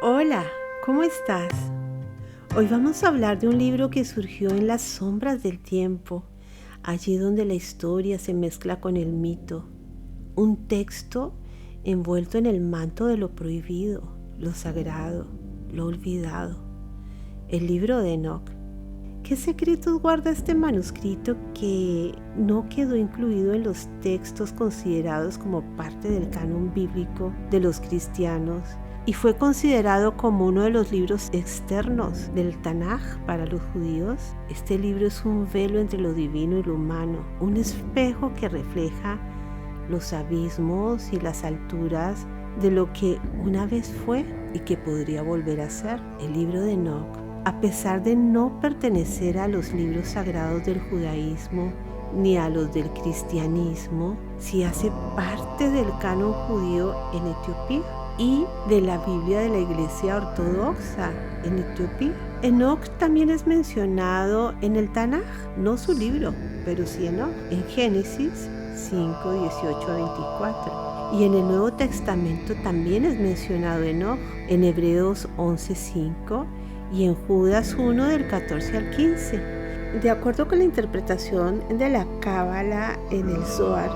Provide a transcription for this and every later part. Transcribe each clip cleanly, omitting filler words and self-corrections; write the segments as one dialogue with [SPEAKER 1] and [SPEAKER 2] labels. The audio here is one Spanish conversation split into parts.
[SPEAKER 1] Hola, ¿cómo estás? Hoy vamos a hablar de un libro que surgió en las sombras del tiempo, allí donde la historia se mezcla con el mito. Un texto envuelto en el manto de lo prohibido, lo sagrado, lo olvidado. El libro de Enoc. ¿Qué secretos guarda este manuscrito que no quedó incluido en los textos considerados como parte del canon bíblico de los cristianos y fue considerado como uno de los libros externos del Tanaj para los judíos? Este libro es un velo entre lo divino y lo humano, un espejo que refleja los abismos y las alturas de lo que una vez fue y que podría volver a ser. El libro de Enoc, a pesar de no pertenecer a los libros sagrados del judaísmo ni a los del cristianismo, sí hace parte del canon judío en Etiopía y de la Biblia de la Iglesia Ortodoxa en Etiopía. Enoc también es mencionado en el Tanaj, no su libro, pero sí Enoc, en Génesis 5, 18 a 24. Y en el Nuevo Testamento también es mencionado Enoc, en Hebreos 11:5 y en Judas 1 del 14 al 15. De acuerdo con la interpretación de la Cábala en el Zohar,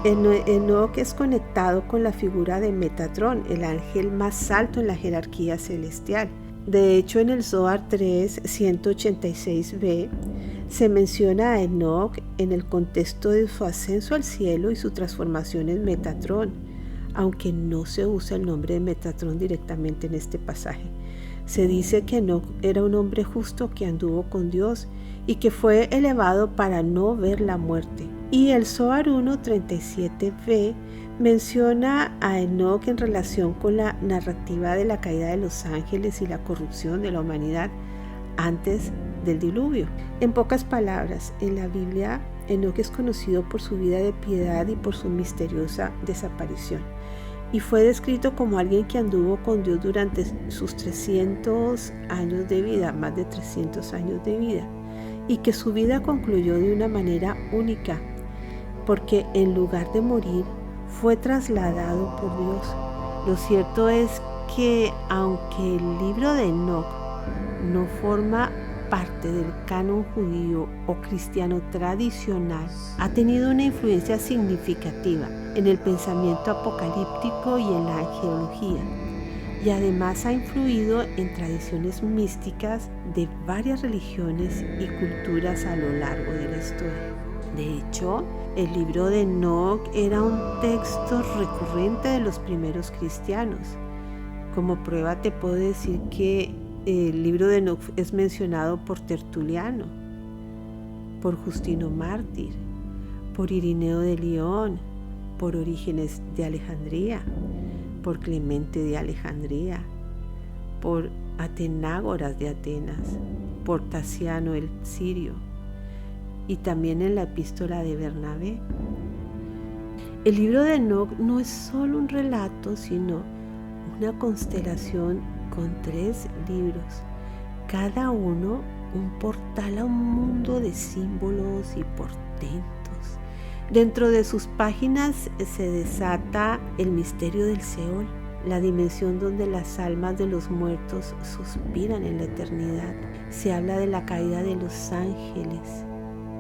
[SPEAKER 1] Enoc es conectado con la figura de Metatrón, el ángel más alto en la jerarquía celestial. De hecho, en el Zohar 3, 186b, se menciona a Enoc en el contexto de su ascenso al cielo y su transformación en Metatrón, aunque no se usa el nombre de Metatrón directamente en este pasaje. Se dice que Enoc era un hombre justo que anduvo con Dios y que fue elevado para no ver la muerte. Y el Zohar 1:37b menciona a Enoc en relación con la narrativa de la caída de los ángeles y la corrupción de la humanidad antes del diluvio. En pocas palabras, en la Biblia, Enoc es conocido por su vida de piedad y por su misteriosa desaparición. Y fue descrito como alguien que anduvo con Dios durante sus 300 años de vida, más de 300 años de vida, y que su vida concluyó de una manera única, porque en lugar de morir, fue trasladado por Dios. Lo cierto es que aunque el libro de Enoc no forma parte del canon judío o cristiano tradicional, ha tenido una influencia significativa en el pensamiento apocalíptico y en la angelología, y además ha influido en tradiciones místicas de varias religiones y culturas a lo largo de la historia. De hecho, el libro de Enoc era un texto recurrente de los primeros cristianos. Como prueba te puedo decir que el libro de Enoc es mencionado por Tertuliano, por Justino Mártir, por Irineo de León, por Orígenes de Alejandría, por Clemente de Alejandría, por Atenágoras de Atenas, por Tasiano el Sirio y también en la epístola de Bernabé. El libro de Enoc no es solo un relato, sino una constelación con 3 libros, cada uno un portal a un mundo de símbolos y portentos. Dentro de sus páginas se desata el misterio del Seol, la dimensión donde las almas de los muertos suspiran en la eternidad. Se habla de la caída de los ángeles,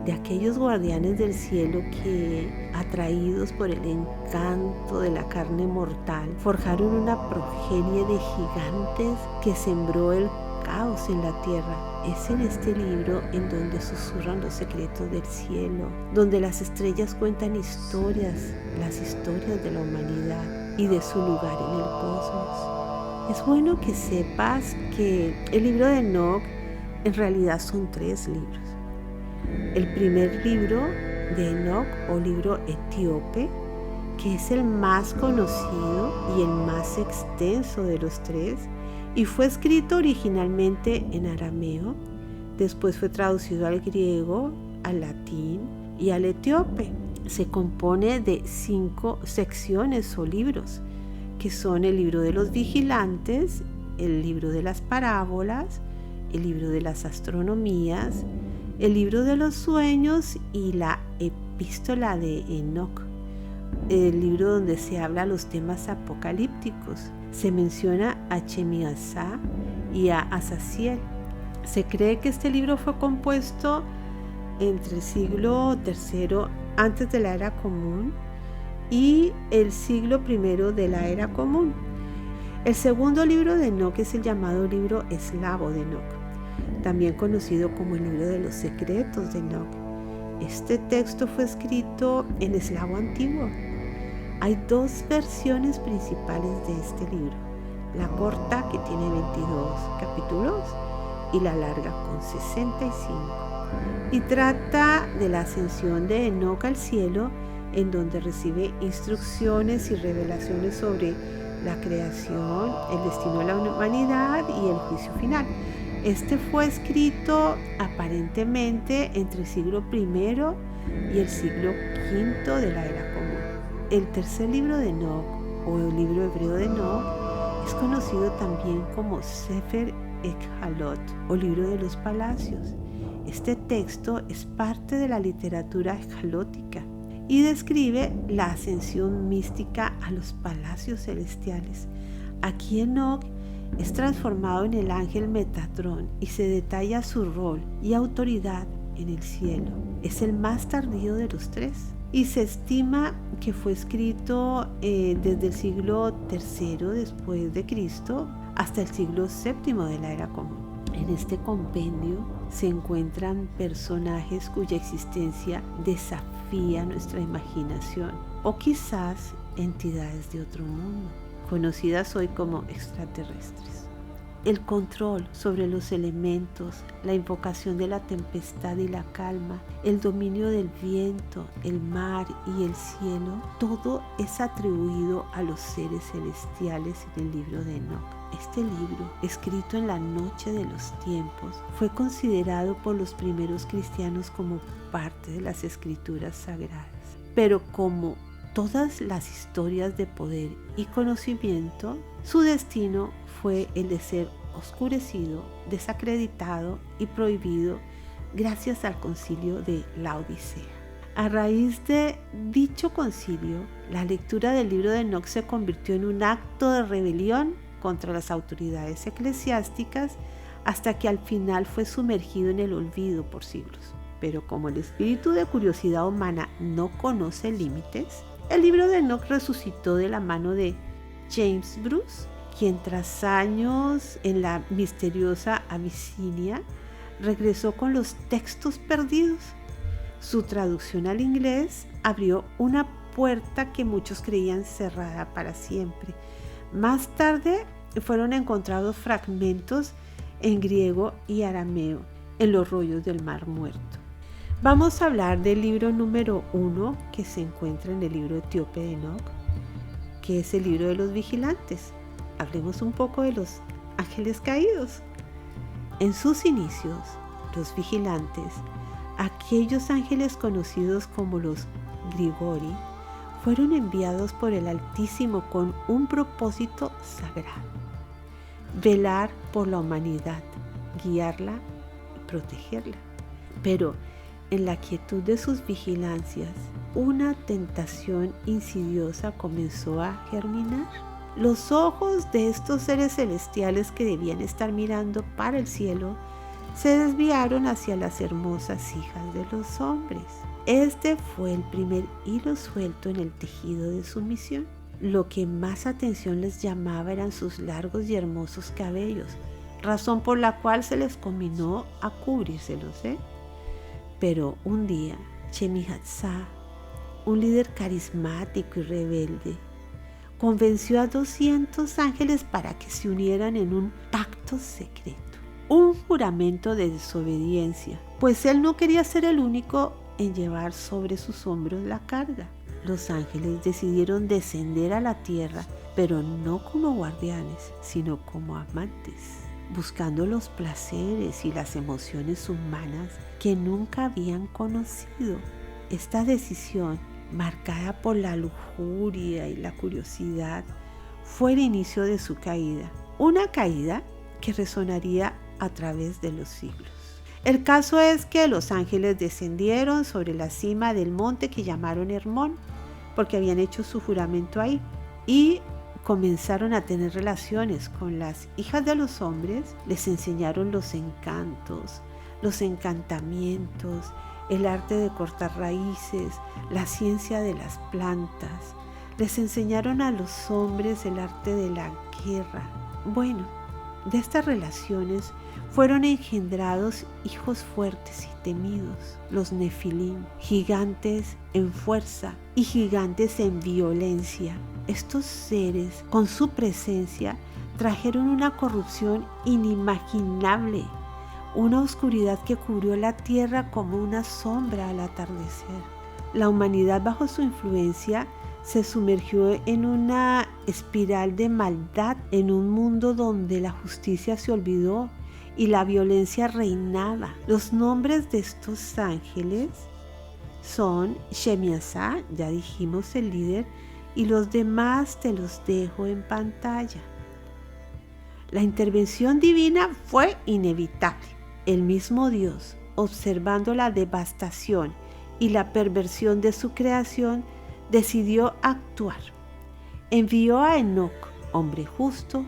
[SPEAKER 1] de aquellos guardianes del cielo que, atraídos por el encanto de la carne mortal, forjaron una progenie de gigantes que sembró el caos en la tierra. Es en este libro en donde susurran los secretos del cielo, donde las estrellas cuentan historias, las historias de la humanidad y de su lugar en el cosmos. Es bueno que sepas que el libro de Enoc en realidad son 3 libros. El primer libro de Enoc, o libro etíope, que es el más conocido y el más extenso de los 3, y fue escrito originalmente en arameo, después fue traducido al griego, al latín y al etíope. Se compone de 5 secciones o libros, que son el libro de los vigilantes, el libro de las parábolas, el libro de las astronomías, el libro de los sueños y la epístola de Enoc. el libro donde se habla los temas apocalípticos. Se menciona a Chemíasá y a Azaziel. Se cree que este libro fue compuesto entre el siglo III antes de la era común y el siglo I de la era común. El segundo libro de Enoc es el llamado libro eslavo de Enoc, también conocido como el libro de los secretos de Enoc. Este texto fue escrito en eslavo antiguo. Hay dos versiones principales de este libro, la corta, que tiene 22 capítulos, y la larga, con 65. Y trata de la ascensión de Enoc al cielo, en donde recibe instrucciones y revelaciones sobre la creación, el destino de la humanidad y el juicio final. Este fue escrito aparentemente entre el siglo I y el siglo V de la era común. El tercer libro de Enoc, o el libro hebreo de Enoc, es conocido también como Sefer Ekhalot, o libro de los palacios. Este texto es parte de la literatura echalótica y describe la ascensión mística a los palacios celestiales. Aquí Enoc es transformado en el ángel Metatrón y se detalla su rol y autoridad en el cielo. Es el más tardío de los tres y se estima que fue escrito desde el siglo III después de Cristo hasta el siglo VII de la era común. En este compendio se encuentran personajes cuya existencia desafía nuestra imaginación, o quizás entidades de otro mundo, conocidas hoy como extraterrestres. El control sobre los elementos, la invocación de la tempestad y la calma, el dominio del viento, el mar y el cielo, todo es atribuido a los seres celestiales en el libro de Enoc. Este libro, escrito en la noche de los tiempos, fue considerado por los primeros cristianos como parte de las escrituras sagradas. Pero como todas las historias de poder y conocimiento, su destino fue el de ser oscurecido, desacreditado y prohibido gracias al concilio de Laodicea. A raíz de dicho concilio, la lectura del libro de Enoc se convirtió en un acto de rebelión contra las autoridades eclesiásticas hasta que al final fue sumergido en el olvido por siglos. Pero como el espíritu de curiosidad humana no conoce límites, el libro de Enoc resucitó de la mano de James Bruce, quien tras años en la misteriosa Abisinia regresó con los textos perdidos. Su traducción al inglés abrió una puerta que muchos creían cerrada para siempre. Más tarde fueron encontrados fragmentos en griego y arameo en los rollos del Mar Muerto. Vamos a hablar del libro número 1 que se encuentra en el libro etíope de Enoc, que es el libro de los vigilantes. Hablemos un poco de los ángeles caídos. En sus inicios, los vigilantes, aquellos ángeles conocidos como los Grigori, fueron enviados por el Altísimo con un propósito sagrado: velar por la humanidad, guiarla y protegerla. Pero en la quietud de sus vigilancias, una tentación insidiosa comenzó a germinar. Los ojos de estos seres celestiales que debían estar mirando para el cielo se desviaron hacia las hermosas hijas de los hombres. Este fue el primer hilo suelto en el tejido de su misión. Lo que más atención les llamaba eran sus largos y hermosos cabellos, razón por la cual se les conminó a cubrírselos. Pero un día, Chemíasá, un líder carismático y rebelde, convenció a 200 ángeles para que se unieran en un pacto secreto, un juramento de desobediencia, pues él no quería ser el único en llevar sobre sus hombros la carga. Los ángeles decidieron descender a la tierra, pero no como guardianes, sino como amantes, buscando los placeres y las emociones humanas que nunca habían conocido. Esta decisión, marcada por la lujuria y la curiosidad, fue el inicio de su caída, una caída que resonaría a través de los siglos. El caso es que los ángeles descendieron sobre la cima del monte que llamaron Hermón, porque habían hecho su juramento ahí. Y comenzaron a tener relaciones con las hijas de los hombres, les enseñaron los encantos, los encantamientos, el arte de cortar raíces, la ciencia de las plantas. Les enseñaron a los hombres el arte de la guerra. Bueno, de estas relaciones fueron engendrados hijos fuertes y temidos, los Nefilim, gigantes en fuerza y gigantes en violencia. Estos seres, con su presencia, trajeron una corrupción inimaginable, una oscuridad que cubrió la tierra como una sombra al atardecer. La humanidad, bajo su influencia, se sumergió en una espiral de maldad, en un mundo donde la justicia se olvidó y la violencia reinaba. Los nombres de estos ángeles son Shemiasá, ya dijimos el líder, y los demás te los dejo en pantalla. La intervención divina fue inevitable. El mismo Dios, observando la devastación y la perversión de su creación, decidió actuar. Envió a Enoc, hombre justo,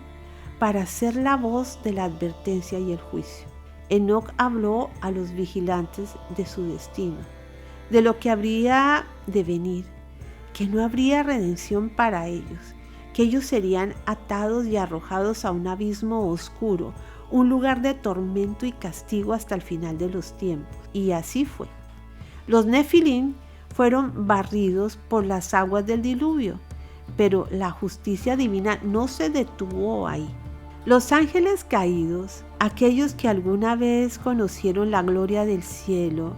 [SPEAKER 1] para ser la voz de la advertencia y el juicio. Enoc habló a los vigilantes de su destino, de lo que habría de venir, que no habría redención para ellos, que ellos serían atados y arrojados a un abismo oscuro, un lugar de tormento y castigo hasta el final de los tiempos. Y así fue. Los Nefilim fueron barridos por las aguas del diluvio, pero la justicia divina no se detuvo ahí. Los ángeles caídos, aquellos que alguna vez conocieron la gloria del cielo,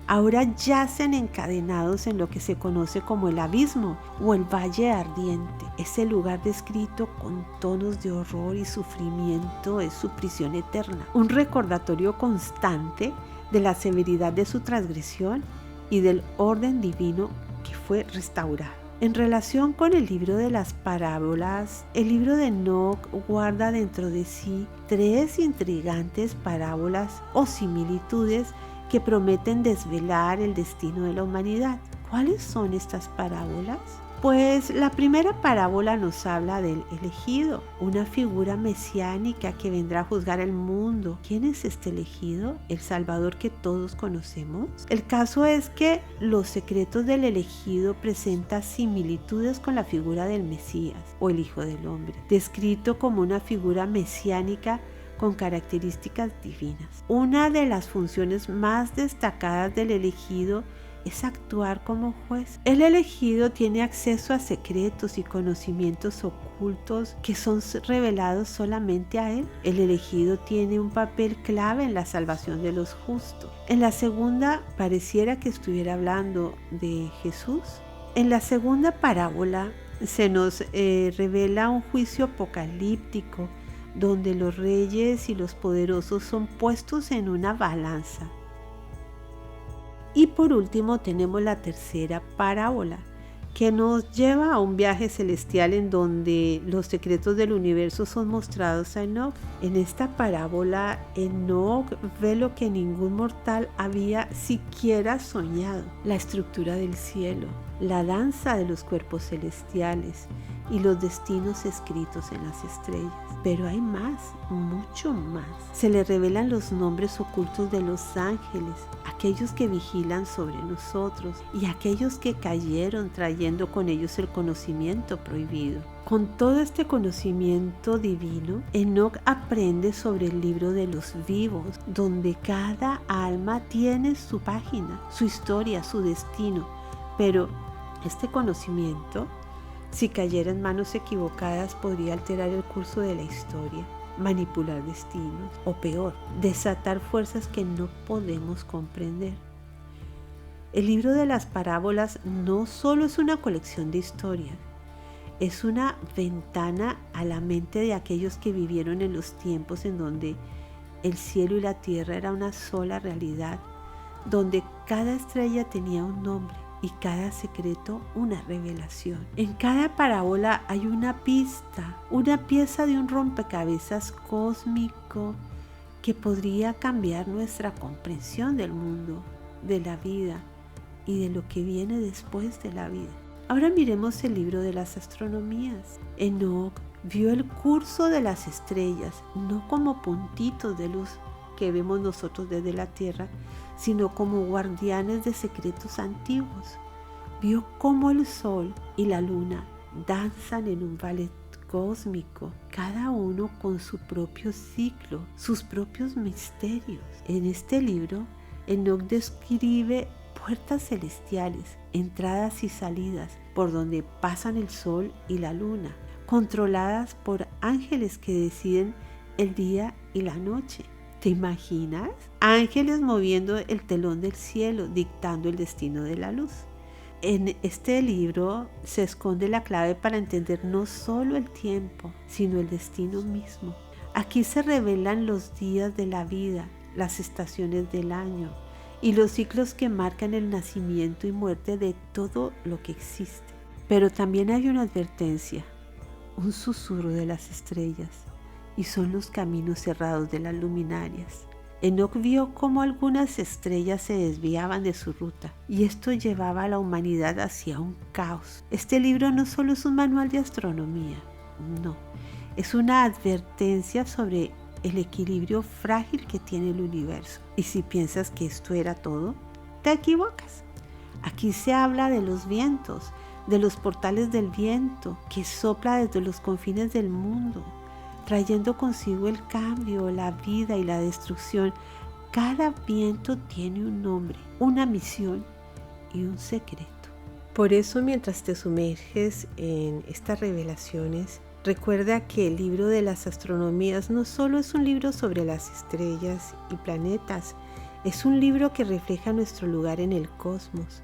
[SPEAKER 1] ahora yacen encadenados en lo que se conoce como el abismo o el valle ardiente. Ese lugar descrito con tonos de horror y sufrimiento es su prisión eterna, un recordatorio constante de la severidad de su transgresión y del orden divino que fue restaurado. En relación con el libro de las parábolas, el libro de Enoc guarda dentro de sí 3 intrigantes parábolas o similitudes que prometen desvelar el destino de la humanidad. ¿Cuáles son estas parábolas? Pues la primera parábola nos habla del elegido, una figura mesiánica que vendrá a juzgar el mundo. ¿Quién es este elegido? El Salvador que todos conocemos. El caso es que los secretos del elegido presentan similitudes con la figura del Mesías o el Hijo del Hombre, descrito como una figura mesiánica con características divinas. Una de las funciones más destacadas del elegido es actuar como juez. El elegido tiene acceso a secretos y conocimientos ocultos que son revelados solamente a él. El elegido tiene un papel clave en la salvación de los justos. En la segunda, pareciera que estuviera hablando de Jesús. En la segunda parábola se nos revela un juicio apocalíptico donde los reyes y los poderosos son puestos en una balanza. Y por último tenemos la tercera parábola, que nos lleva a un viaje celestial en donde los secretos del universo son mostrados a Enoc. En esta parábola, Enoc ve lo que ningún mortal había siquiera soñado: la estructura del cielo, la danza de los cuerpos celestiales y los destinos escritos en las estrellas. Pero hay más, mucho más. Se le revelan los nombres ocultos de los ángeles, aquellos que vigilan sobre nosotros y aquellos que cayeron trayendo con ellos el conocimiento prohibido. Con todo este conocimiento divino, Enoc aprende sobre el libro de los vivos, donde cada alma tiene su página, su historia, su destino. Pero este conocimiento, si cayera en manos equivocadas, podría alterar el curso de la historia, manipular destinos o peor, desatar fuerzas que no podemos comprender. El libro de las parábolas no solo es una colección de historias, es una ventana a la mente de aquellos que vivieron en los tiempos en donde el cielo y la tierra era una sola realidad, donde cada estrella tenía un nombre y cada secreto una revelación. En cada parábola hay una pista, una pieza de un rompecabezas cósmico que podría cambiar nuestra comprensión del mundo, de la vida y de lo que viene después de la vida. Ahora miremos el libro de las astronomías. Enoc vio el curso de las estrellas, no como puntitos de luz que vemos nosotros desde la Tierra, sino como guardianes de secretos antiguos. Vio cómo el Sol y la Luna danzan en un ballet cósmico, cada uno con su propio ciclo, sus propios misterios. En este libro, Enoc describe puertas celestiales, entradas y salidas por donde pasan el Sol y la Luna, controladas por ángeles que deciden el día y la noche. ¿Te imaginas? Ángeles moviendo el telón del cielo, dictando el destino de la luz. En este libro se esconde la clave para entender no solo el tiempo, sino el destino mismo. Aquí se revelan los días de la vida, las estaciones del año y los ciclos que marcan el nacimiento y muerte de todo lo que existe. Pero también hay una advertencia, un susurro de las estrellas, y son los caminos cerrados de las luminarias. Enoc vio cómo algunas estrellas se desviaban de su ruta y esto llevaba a la humanidad hacia un caos. Este libro no solo es un manual de astronomía, no, es una advertencia sobre el equilibrio frágil que tiene el universo. Y si piensas que esto era todo, te equivocas. Aquí se habla de los vientos, de los portales del viento que sopla desde los confines del mundo, trayendo consigo el cambio, la vida y la destrucción. Cada viento tiene un nombre, una misión y un secreto. Por eso, mientras te sumerges en estas revelaciones, recuerda que el libro de las astronomías no solo es un libro sobre las estrellas y planetas, es un libro que refleja nuestro lugar en el cosmos,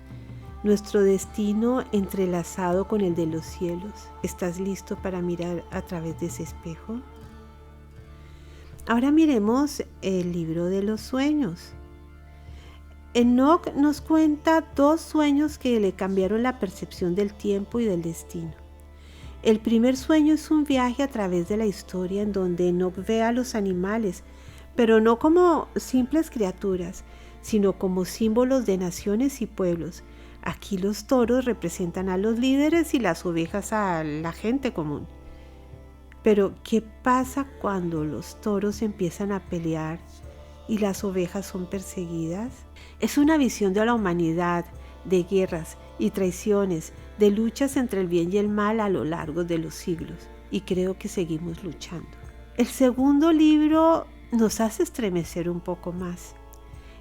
[SPEAKER 1] nuestro destino entrelazado con el de los cielos. ¿Estás listo para mirar a través de ese espejo? Ahora miremos el libro de los sueños. Enoc nos cuenta 2 sueños que le cambiaron la percepción del tiempo y del destino. El primer sueño es un viaje a través de la historia en donde Enoc ve a los animales, pero no como simples criaturas, sino como símbolos de naciones y pueblos. Aquí los toros representan a los líderes y las ovejas a la gente común. Pero, ¿qué pasa cuando los toros empiezan a pelear y las ovejas son perseguidas? Es una visión de la humanidad, de guerras y traiciones, de luchas entre el bien y el mal a lo largo de los siglos. Y creo que seguimos luchando. El segundo libro nos hace estremecer un poco más.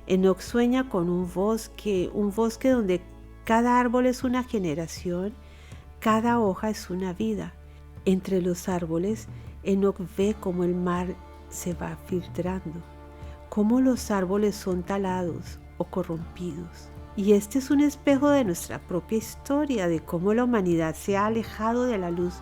[SPEAKER 1] Enoc sueña con un bosque donde cada árbol es una generación, cada hoja es una vida. Entre los árboles, Enoc ve cómo el mar se va filtrando, cómo los árboles son talados o corrompidos. Y este es un espejo de nuestra propia historia, de cómo la humanidad se ha alejado de la luz,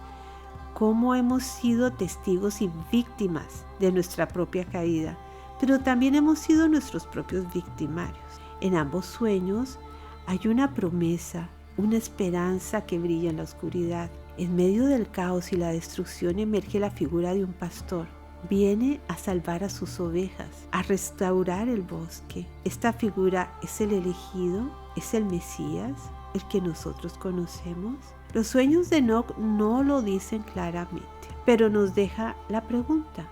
[SPEAKER 1] cómo hemos sido testigos y víctimas de nuestra propia caída, pero también hemos sido nuestros propios victimarios. En ambos sueños hay una promesa, una esperanza que brilla en la oscuridad. En medio del caos y la destrucción emerge la figura de un pastor. Viene a salvar a sus ovejas, a restaurar el bosque. Esta figura es el elegido, es el Mesías, el que nosotros conocemos. Los sueños de Enoc no lo dicen claramente, pero nos deja la pregunta: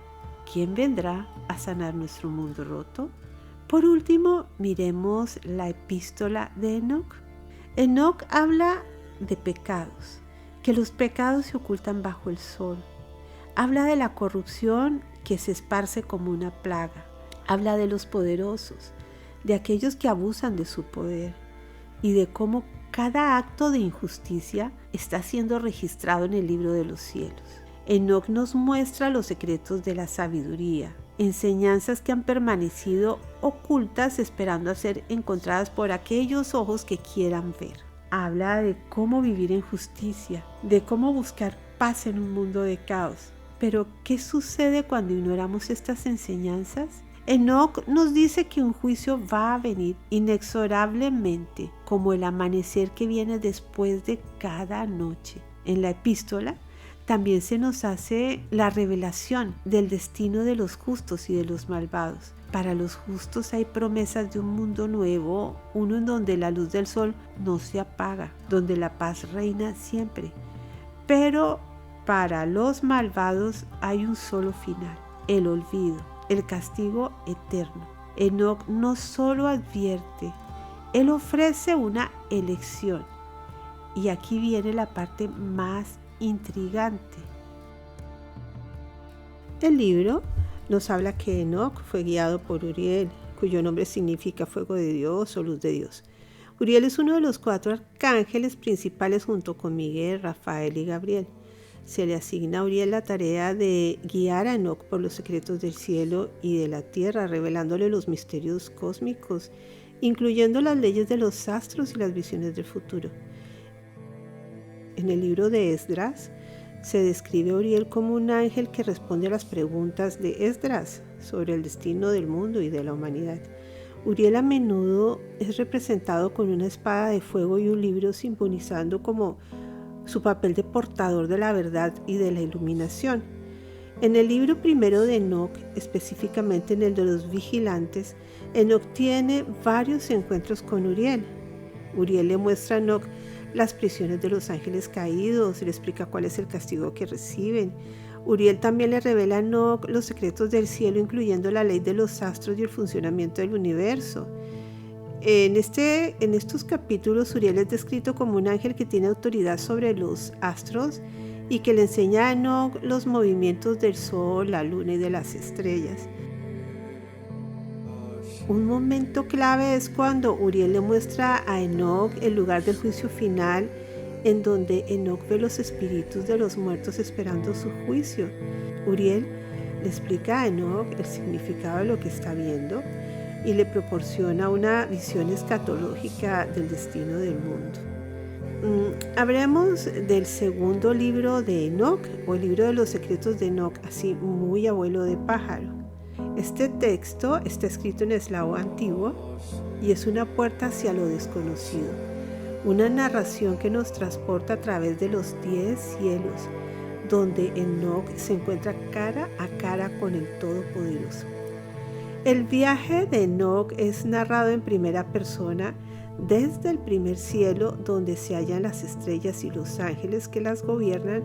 [SPEAKER 1] ¿quién vendrá a sanar nuestro mundo roto? Por último, miremos la epístola de Enoc. Enoc habla de pecados, que los pecados se ocultan bajo el sol. Habla de la corrupción que se esparce como una plaga. Habla de los poderosos, de aquellos que abusan de su poder y de cómo cada acto de injusticia está siendo registrado en el libro de los cielos. Enoc nos muestra los secretos de la sabiduría, enseñanzas que han permanecido ocultas esperando a ser encontradas por aquellos ojos que quieran ver. Habla de cómo vivir en justicia, de cómo buscar paz en un mundo de caos. Pero, ¿qué sucede cuando ignoramos estas enseñanzas? Enoc nos dice que un juicio va a venir inexorablemente, como el amanecer que viene después de cada noche. En la epístola también se nos hace la revelación del destino de los justos y de los malvados. Para los justos hay promesas de un mundo nuevo, uno en donde la luz del sol no se apaga, donde la paz reina siempre. Pero para los malvados hay un solo final, el olvido, el castigo eterno. Enoc no solo advierte, él ofrece una elección. Y aquí viene la parte más intrigante. El libro nos habla que Enoc fue guiado por Uriel, cuyo nombre significa fuego de Dios o luz de Dios. Uriel es uno de los 4 arcángeles principales junto con Miguel, Rafael y Gabriel. Se le asigna a Uriel la tarea de guiar a Enoc por los secretos del cielo y de la tierra, revelándole los misterios cósmicos, incluyendo las leyes de los astros y las visiones del futuro. En el libro de Esdras se describe a Uriel como un ángel que responde a las preguntas de Esdras sobre el destino del mundo y de la humanidad. Uriel a menudo es representado con una espada de fuego y un libro simbolizando como su papel de portador de la verdad y de la iluminación. En el libro primero de Enoc, específicamente en el de los vigilantes, Enoc tiene varios encuentros con Uriel. Uriel le muestra a Enoc las prisiones de los ángeles caídos, le explica cuál es el castigo que reciben. Uriel también le revela a Enoc los secretos del cielo, incluyendo la ley de los astros y el funcionamiento del universo. En estos capítulos, Uriel es descrito como un ángel que tiene autoridad sobre los astros y que le enseña a Enoc los movimientos del sol, la luna y de las estrellas. Un momento clave es cuando Uriel le muestra a Enoc el lugar del juicio final, en donde Enoc ve los espíritus de los muertos esperando su juicio. Uriel le explica a Enoc el significado de lo que está viendo y le proporciona una visión escatológica del destino del mundo. Hablemos del segundo libro de Enoc, o el libro de los secretos de Enoc, así muy abuelo de pájaro. Este texto está escrito en eslavo antiguo y es una puerta hacia lo desconocido, una narración que nos transporta a través de los 10 cielos, donde Enoc se encuentra cara a cara con el Todopoderoso. El viaje de Enoc es narrado en primera persona desde el primer cielo, donde se hallan las estrellas y los ángeles que las gobiernan,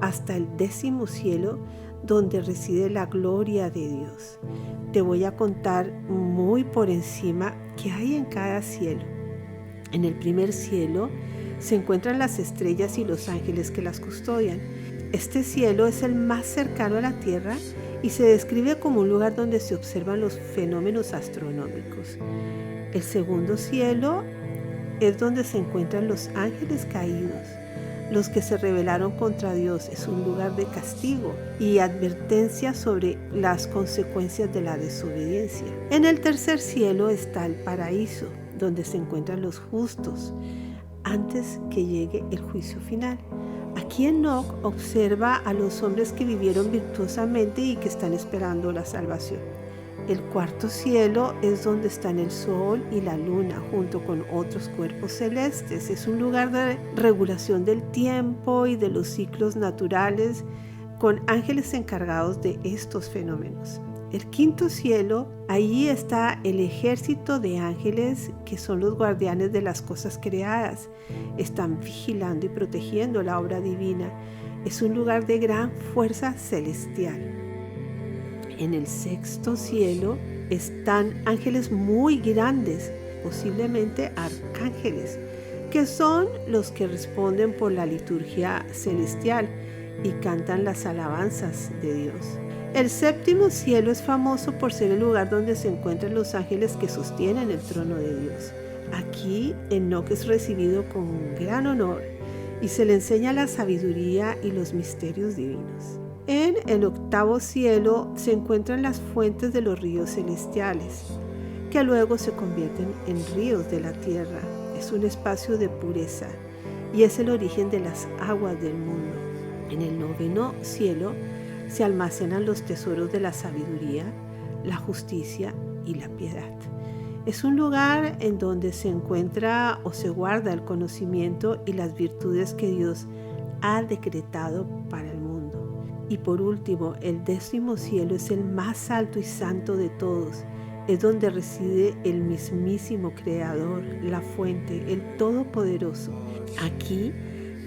[SPEAKER 1] hasta el 10º cielo, donde reside la gloria de Dios. Te voy a contar muy por encima qué hay en cada cielo. En el primer cielo se encuentran las estrellas y los ángeles que las custodian. Este cielo es el más cercano a la tierra y se describe como un lugar donde se observan los fenómenos astronómicos. El segundo cielo es donde se encuentran los ángeles caídos, los que se rebelaron contra Dios. Es un lugar de castigo y advertencia sobre las consecuencias de la desobediencia. En el tercer cielo está el paraíso, donde se encuentran los justos, antes que llegue el juicio final. Aquí Enoc observa a los hombres que vivieron virtuosamente y que están esperando la salvación. El cuarto cielo es donde están el sol y la luna junto con otros cuerpos celestes. Es un lugar de regulación del tiempo y de los ciclos naturales, con ángeles encargados de estos fenómenos. El quinto cielo, allí está el ejército de ángeles que son los guardianes de las cosas creadas. Están vigilando y protegiendo la obra divina. Es un lugar de gran fuerza celestial. En el sexto cielo están ángeles muy grandes, posiblemente arcángeles, que son los que responden por la liturgia celestial y cantan las alabanzas de Dios. El séptimo cielo es famoso por ser el lugar donde se encuentran los ángeles que sostienen el trono de Dios. Aquí Enoc es recibido con gran honor y se le enseña la sabiduría y los misterios divinos. En el octavo cielo se encuentran las fuentes de los ríos celestiales, que luego se convierten en ríos de la tierra. Es un espacio de pureza y es el origen de las aguas del mundo. En el noveno cielo se almacenan los tesoros de la sabiduría, la justicia y la piedad. Es un lugar en donde se encuentra o se guarda el conocimiento y las virtudes que Dios ha decretado para el mundo. Y por último, el 10º cielo es el más alto y santo de todos. Es donde reside el mismísimo Creador, la fuente, el Todopoderoso. Aquí,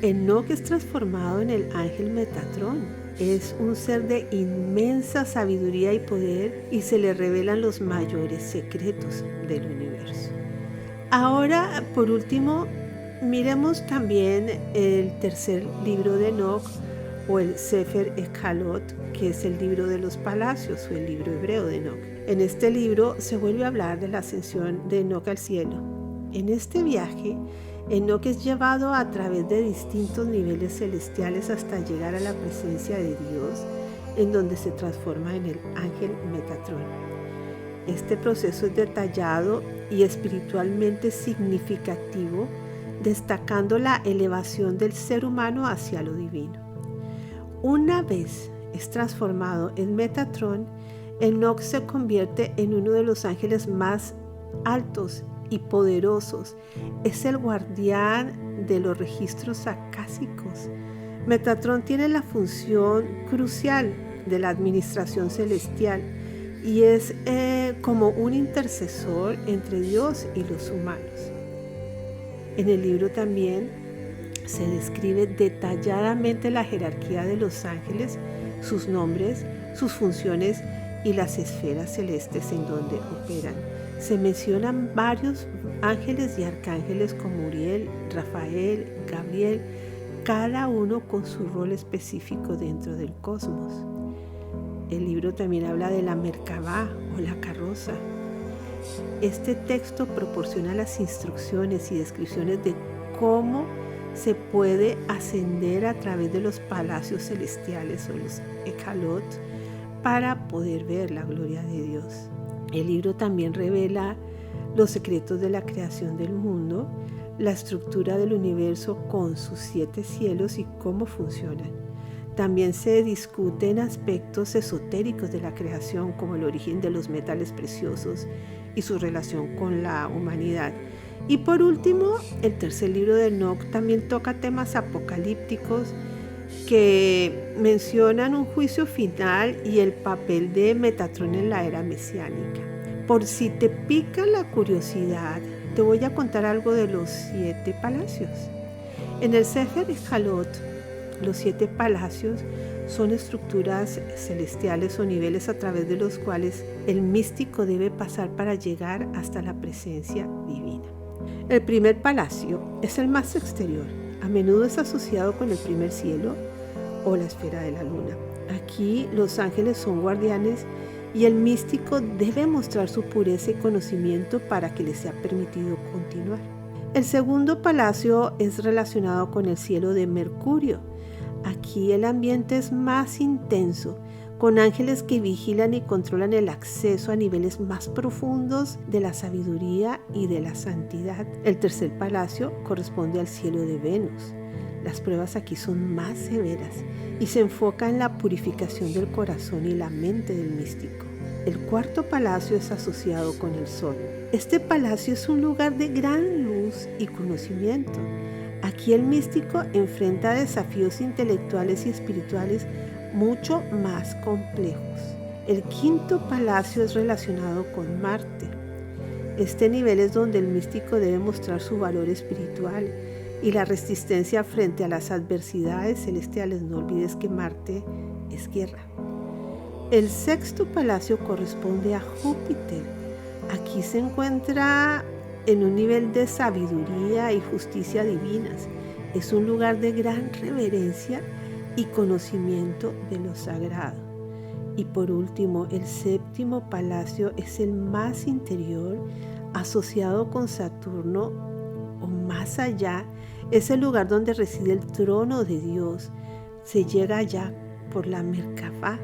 [SPEAKER 1] Enoc es transformado en el ángel Metatrón. Es un ser de inmensa sabiduría y poder y se le revelan los mayores secretos del universo. Ahora, por último, miremos también el tercer libro de Enoc, o el Sefer Echalot, que es el libro de los palacios o el libro hebreo de Enoc. En este libro se vuelve a hablar de la ascensión de Enoc al cielo. En este viaje, Enoc es llevado a través de distintos niveles celestiales hasta llegar a la presencia de Dios, en donde se transforma en el ángel Metatrón. Este proceso es detallado y espiritualmente significativo, destacando la elevación del ser humano hacia lo divino. Una vez es transformado en Metatrón, Enoc se convierte en uno de los ángeles más altos y poderosos. Es el guardián de los registros acásicos. Metatrón tiene la función crucial de la administración celestial y es como un intercesor entre Dios y los humanos. En el libro también se describe detalladamente la jerarquía de los ángeles, sus nombres, sus funciones y las esferas celestes en donde operan. Se mencionan varios ángeles y arcángeles como Uriel, Rafael, Gabriel, cada uno con su rol específico dentro del cosmos. El libro también habla de la Merkabá o la carroza. Este texto proporciona las instrucciones y descripciones de cómo se puede ascender a través de los palacios celestiales o los Echalot para poder ver la gloria de Dios. El libro también revela los secretos de la creación del mundo, la estructura del universo con sus 7 cielos y cómo funcionan. También se discuten aspectos esotéricos de la creación, como el origen de los metales preciosos y su relación con la humanidad. Y por último, el tercer libro de Enoc también toca temas apocalípticos que mencionan un juicio final y el papel de Metatrón en la era mesiánica. Por si te pica la curiosidad, te voy a contar algo de los 7 palacios. En el Sefer Echalot, los 7 palacios son estructuras celestiales o niveles a través de los cuales el místico debe pasar para llegar hasta la presencia divina. El primer palacio es el más exterior. A menudo es asociado con el primer cielo o la esfera de la luna. Aquí los ángeles son guardianes y el místico debe mostrar su pureza y conocimiento para que le sea permitido continuar. El segundo palacio es relacionado con el cielo de Mercurio. Aquí el ambiente es más intenso, con ángeles que vigilan y controlan el acceso a niveles más profundos de la sabiduría y de la santidad. El tercer palacio corresponde al cielo de Venus. Las pruebas aquí son más severas y se enfoca en la purificación del corazón y la mente del místico. El cuarto palacio es asociado con el Sol. Este palacio es un lugar de gran luz y conocimiento. Aquí el místico enfrenta desafíos intelectuales y espirituales mucho más complejos. El quinto palacio es relacionado con Marte. Este nivel es donde el místico debe mostrar su valor espiritual y la resistencia frente a las adversidades celestiales. No olvides que Marte es guerra. El sexto palacio corresponde a Júpiter. Aquí se encuentra en un nivel de sabiduría y justicia divinas. Es un lugar de gran reverencia y conocimiento de lo sagrado. Y por último, el séptimo palacio es el más interior, asociado con Saturno o más allá. Es el lugar donde reside el trono de Dios. Se llega allá por la Merkabá.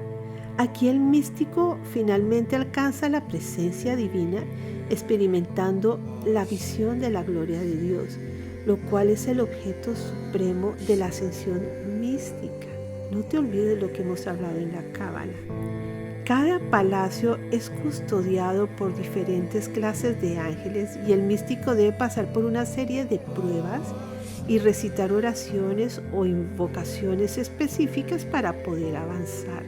[SPEAKER 1] Aquí el místico finalmente alcanza la presencia divina, experimentando la visión de la gloria de Dios, lo cual es el objeto supremo de la ascensión mística. No te olvides lo que hemos hablado en la Cábala. Cada palacio es custodiado por diferentes clases de ángeles y el místico debe pasar por una serie de pruebas y recitar oraciones o invocaciones específicas para poder avanzar.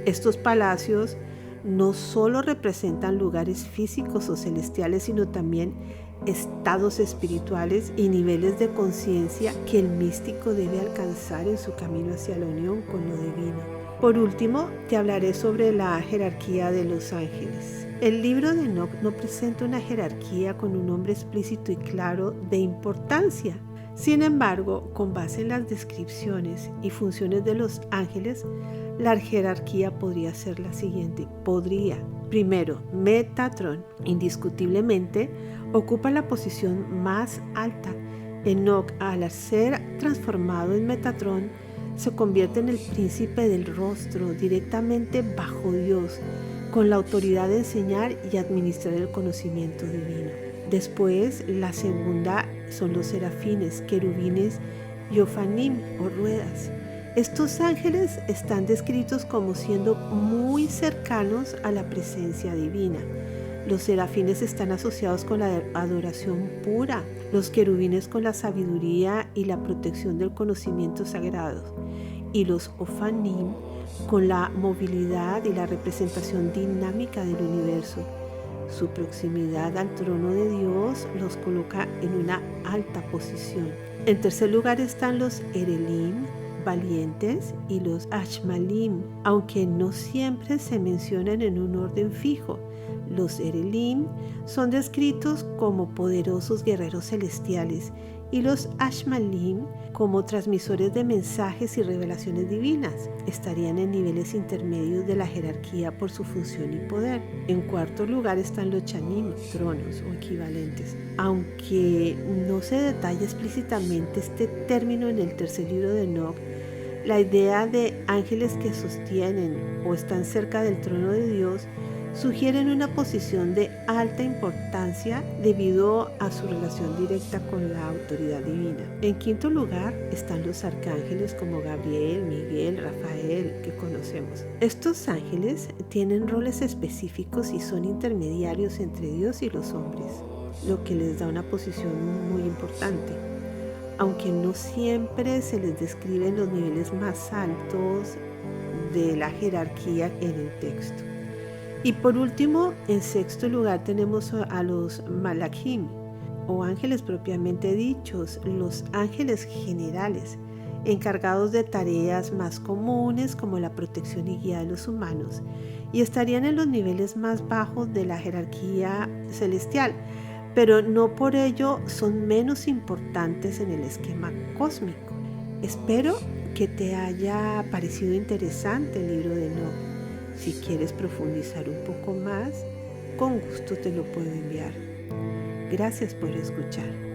[SPEAKER 1] Estos palacios no solo representan lugares físicos o celestiales, sino también estados espirituales y niveles de conciencia que el místico debe alcanzar en su camino hacia la unión con lo divino. Por último, te hablaré sobre la jerarquía de los ángeles. El libro de Enoc no presenta una jerarquía con un nombre explícito y claro de importancia. Sin embargo, con base en las descripciones y funciones de los ángeles, la jerarquía podría ser la siguiente. Primero, Metatron, indiscutiblemente, ocupa la posición más alta. Enoc, al ser transformado en Metatron, se convierte en el príncipe del rostro, directamente bajo Dios, con la autoridad de enseñar y administrar el conocimiento divino. Después, la segunda son los serafines, querubines y ofanim o ruedas. Estos ángeles están descritos como siendo muy cercanos a la presencia divina. Los serafines están asociados con la adoración pura, los querubines con la sabiduría y la protección del conocimiento sagrado, y los ofanim con la movilidad y la representación dinámica del universo. Su proximidad al trono de Dios los coloca en una alta posición. En tercer lugar están los Erelim, valientes, y los Ashmalim, aunque no siempre se mencionan en un orden fijo. Los Erelim son descritos como poderosos guerreros celestiales y los Ashmalim como transmisores de mensajes y revelaciones divinas. Estarían en niveles intermedios de la jerarquía por su función y poder. En cuarto lugar están los Chanim, tronos o equivalentes. Aunque no se detalla explícitamente este término en el tercer libro de Enoc, la idea de ángeles que sostienen o están cerca del trono de Dios sugieren una posición de alta importancia debido a su relación directa con la autoridad divina. En quinto lugar están los arcángeles como Gabriel, Miguel, Rafael, que conocemos. Estos ángeles tienen roles específicos y son intermediarios entre Dios y los hombres, lo que les da una posición muy importante, aunque no siempre se les describe en los niveles más altos de la jerarquía en el texto. Y por último, en sexto lugar tenemos a los Malachim, o ángeles propiamente dichos, los ángeles generales, encargados de tareas más comunes como la protección y guía de los humanos, y estarían en los niveles más bajos de la jerarquía celestial, pero no por ello son menos importantes en el esquema cósmico. Espero que te haya parecido interesante el libro de Enoc. Si quieres profundizar un poco más, con gusto te lo puedo enviar. Gracias por escuchar.